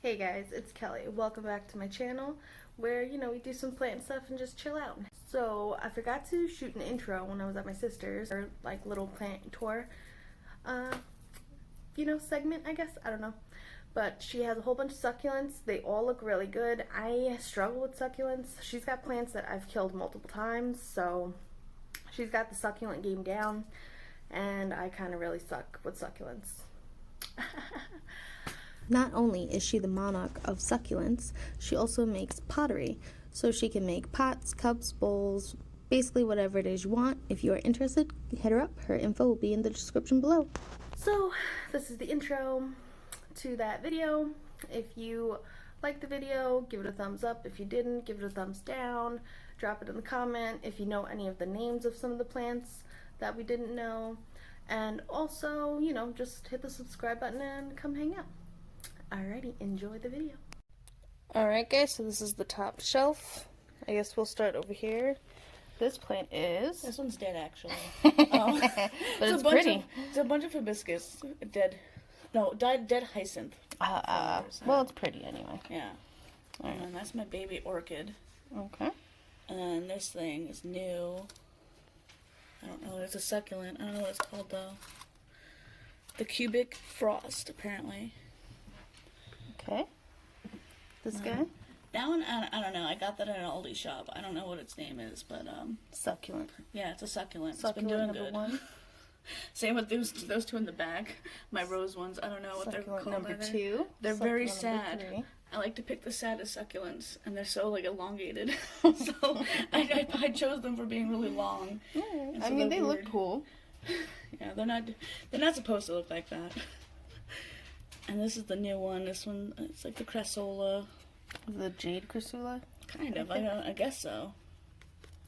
Hey guys, it's Kelly. Welcome back to my channel where, we do some plant stuff and just chill out. So I forgot to shoot an intro when I was at my sister's, or like little plant tour, segment, I guess. I don't know. But she has a whole bunch of succulents. They all look really good. I struggle with succulents. She's got plants that I've killed multiple times, so she's got the succulent game down, and I kind of really suck with succulents. Not only is she the monarch of succulents, she also makes pottery. So she can make pots, cups, bowls, basically whatever it is you want. If you are interested, hit her up. Her info will be in the description below. So this is the intro to that video. If you liked the video, give it a thumbs up. If you didn't, give it a thumbs down. Drop it in the comment if you know any of the names of some of the plants that we didn't know. And also, just hit the subscribe button and come hang out. Alrighty, enjoy the video. Alright guys, so this is the top shelf. I guess we'll start over here. This plant is... This one's dead, actually. But it's pretty. It's a bunch of hibiscus. Dead. No, dead hyacinth. Well, it's pretty anyway. Yeah. Alright. And that's my baby orchid. Okay. And then this thing is new. I don't know. It's a succulent. I don't know what it's called, though. The cubic frost, apparently. Okay. This guy? That one, I don't know. I got that at an Aldi shop. I don't know what its name is, but Succulent. yeah, it's a succulent. Succulent it's been doing number good. 1. Same with those two in the back. My rose ones. I don't know what Succulent they're called. number 2. They're very Succulent sad. number 3. I like to pick the saddest succulents, and they're so elongated. So I chose them for being really long. Yeah, so I mean, they weird. look cool. Yeah, they're not supposed to look like that. And this is the new one. This one, it's like the Cressola. The Jade Cressola? Kind of. I guess so.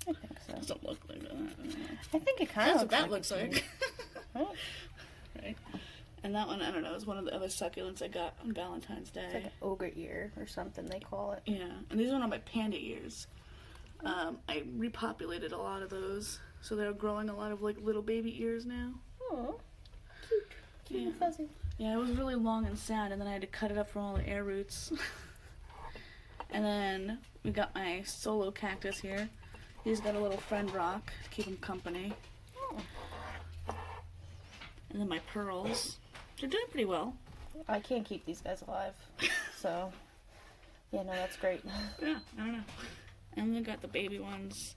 I think so. It doesn't look like that. I think it kind of That's what that looks like. Right? Right. And that one, I don't know, is one of the other succulents I got on Valentine's Day. It's like an ogre ear or something they call it. Yeah. And these are my panda ears. I repopulated a lot of those. So they're growing a lot of little baby ears now. Oh, cute. Cute and fuzzy. Yeah, it was really long and sad, and then I had to cut it up from all the air roots. And then we got my solo cactus here. He's got a little friend rock to keep him company. Oh. And then my pearls. They're doing pretty well. I can't keep these guys alive, so yeah, no, that's great. Yeah, I don't know. And we got the baby ones.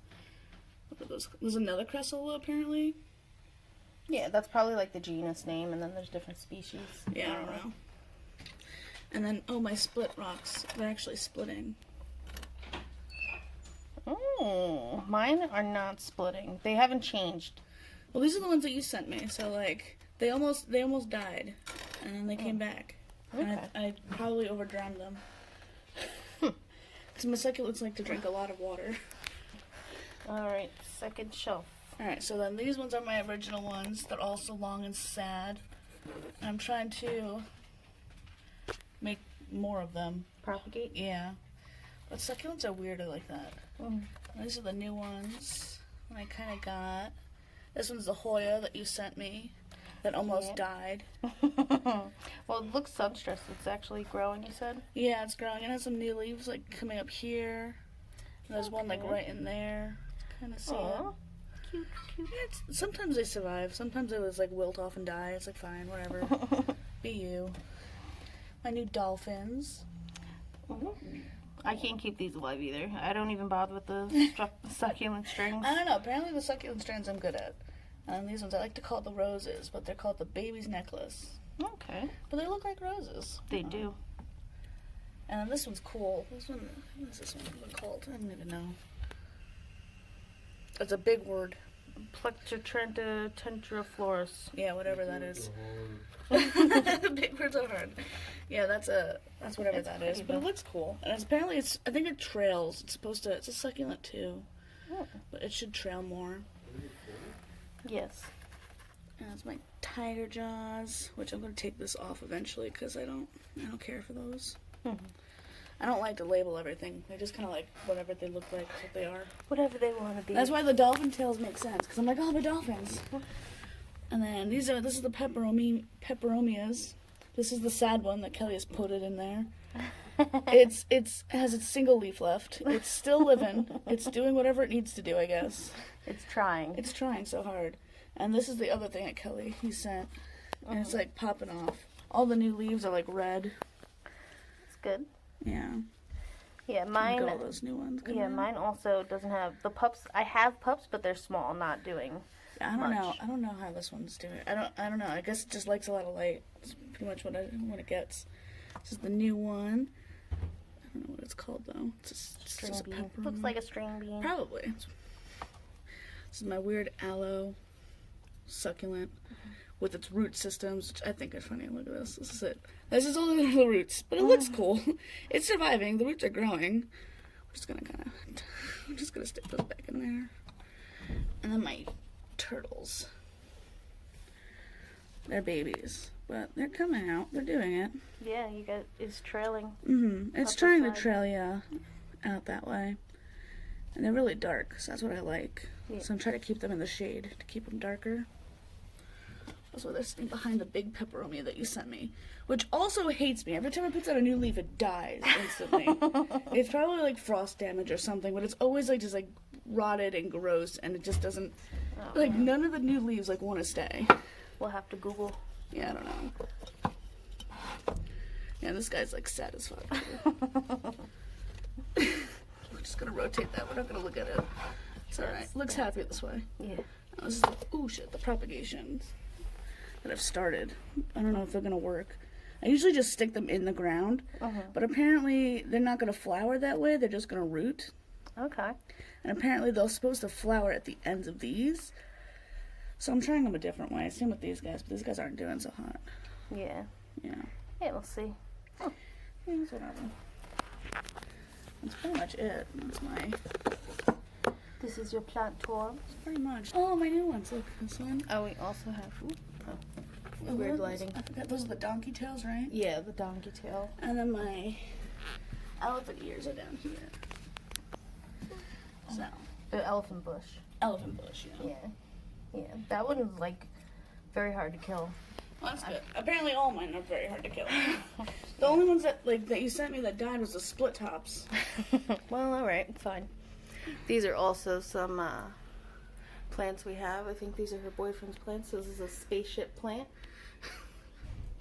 What are those? There's another Cressola, apparently. Yeah, that's probably like the genus name, and then there's different species. Yeah, I don't know. And then, my split rocks. They're actually splitting. Oh, mine are not splitting. They haven't changed. Well, these are the ones that you sent me. So, they almost died. And then they came back. Okay. And I probably overdrowned them. Because my succulents like to drink a lot of water. Alright, second shelf. Alright, so then these ones are my original ones. They're also long and sad. And I'm trying to make more of them. Propagate? Yeah. But succulents are weirder like that. Mm. These are the new ones that I kind of got. This one's the Hoya that you sent me that almost died. Well, it looks sun-stressed. It's actually growing, you said? Yeah, it's growing. It has some new leaves coming up here. And there's one right in there. Kind of sad. Aww. Cute, cute. Yeah, sometimes they survive. Sometimes they just wilt off and die. It's fine, whatever. Be you. My new dolphins. I can't keep these alive either. I don't even bother with the succulent strings. I don't know. Apparently the succulent strands I'm good at. And these ones, I like to call it the roses, but they're called the baby's necklace. Okay. But they look like roses. They do. And then this one's cool. This one, what is this one called? I don't even know. It's a big word. Plectotrenta tentriflorus. Yeah, whatever that is. Big words are hard. Yeah, that's whatever that is. But it looks cool. And apparently I think it trails. It's a succulent too. Oh. But it should trail more. Yes. And that's my tiger jaws, which I'm going to take this off eventually because I don't care for those. Mm-hmm. I don't like to label everything. They just kind of whatever they look like, that's what they are. Whatever they want to be. That's why the dolphin tails make sense, because I'm the dolphins. And then this is the peperomias. This is the sad one that Kelly has put it in there. It has its single leaf left. It's still living. It's doing whatever it needs to do, I guess. It's trying. It's trying so hard. And this is the other thing that Kellie he sent. And it's like popping off. All the new leaves are like red. It's good. Yeah. Yeah, mine. Look at all those new ones. Yeah, mine also doesn't have the pups. I have pups, but they're small, not doing. I don't know. I don't know how this one's doing. I don't know. I guess it just likes a lot of light. It's pretty much what it gets. This is the new one. I don't know what it's called though. It's String just a bean. pepper. Looks like a string bean. Probably. This is my weird aloe succulent with its root systems, which I think are funny. Look at this. This is it. This is all the little roots, but it looks cool. It's surviving. The roots are growing. I'm just gonna stick those back in there. And then my turtles. They're babies, but they're coming out. They're doing it. Yeah, it's trailing. It's trying to trail you out that way. And they're really dark, so that's what I like. Yeah. So I'm trying to keep them in the shade to keep them darker. That's why they're sitting behind the big pepperoni that you sent me, which also hates me. Every time it puts out a new leaf, it dies instantly. It's probably like frost damage or something, but it's always like just like rotted and gross, and it just doesn't like none of the new leaves like want to stay. We'll have to Google. Yeah, I don't know. Yeah, this guy's like sad as fuck. We're just gonna rotate that. We're not gonna look at it. It's alright. Looks happy this way. Yeah. This is the propagations that I've started. I don't know if they're gonna work. I usually just stick them in the ground, but apparently they're not gonna flower that way. They're just gonna root. Okay. And apparently they're supposed to flower at the ends of these. So I'm trying them a different way. Same with these guys, but these guys aren't doing so hot. Yeah. Yeah. Yeah, we'll see. Yeah, it's whatever. That's pretty much it. That's my... This is your plant tour. Pretty much. Oh, my new ones. Look, this one. Oh, we also have... weird lighting. I forgot. Those are the donkey tails, right? Yeah, the donkey tail. And then my elephant ears are down here. So. The elephant bush. Elephant bush, yeah. Yeah. Yeah, that one is like very hard to kill. Well, that's good. Apparently all mine are very hard to kill. The only ones that you sent me that died was the split tops. Well, alright, fine. These are also some plants we have. I think these are her boyfriend's plants. This is a spaceship plant.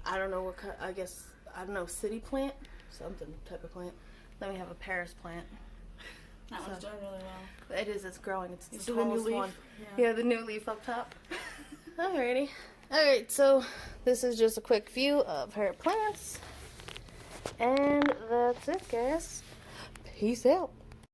I don't know what kind, I guess, I don't know, city plant? Something type of plant. Then we have a Paris plant. That one's doing really well. It is, it's growing. It's the new tallest leaf. one. Yeah. Yeah, the new leaf up top. Alrighty. Alright, so this is just a quick view of her plants. And that's it, guys. Peace out.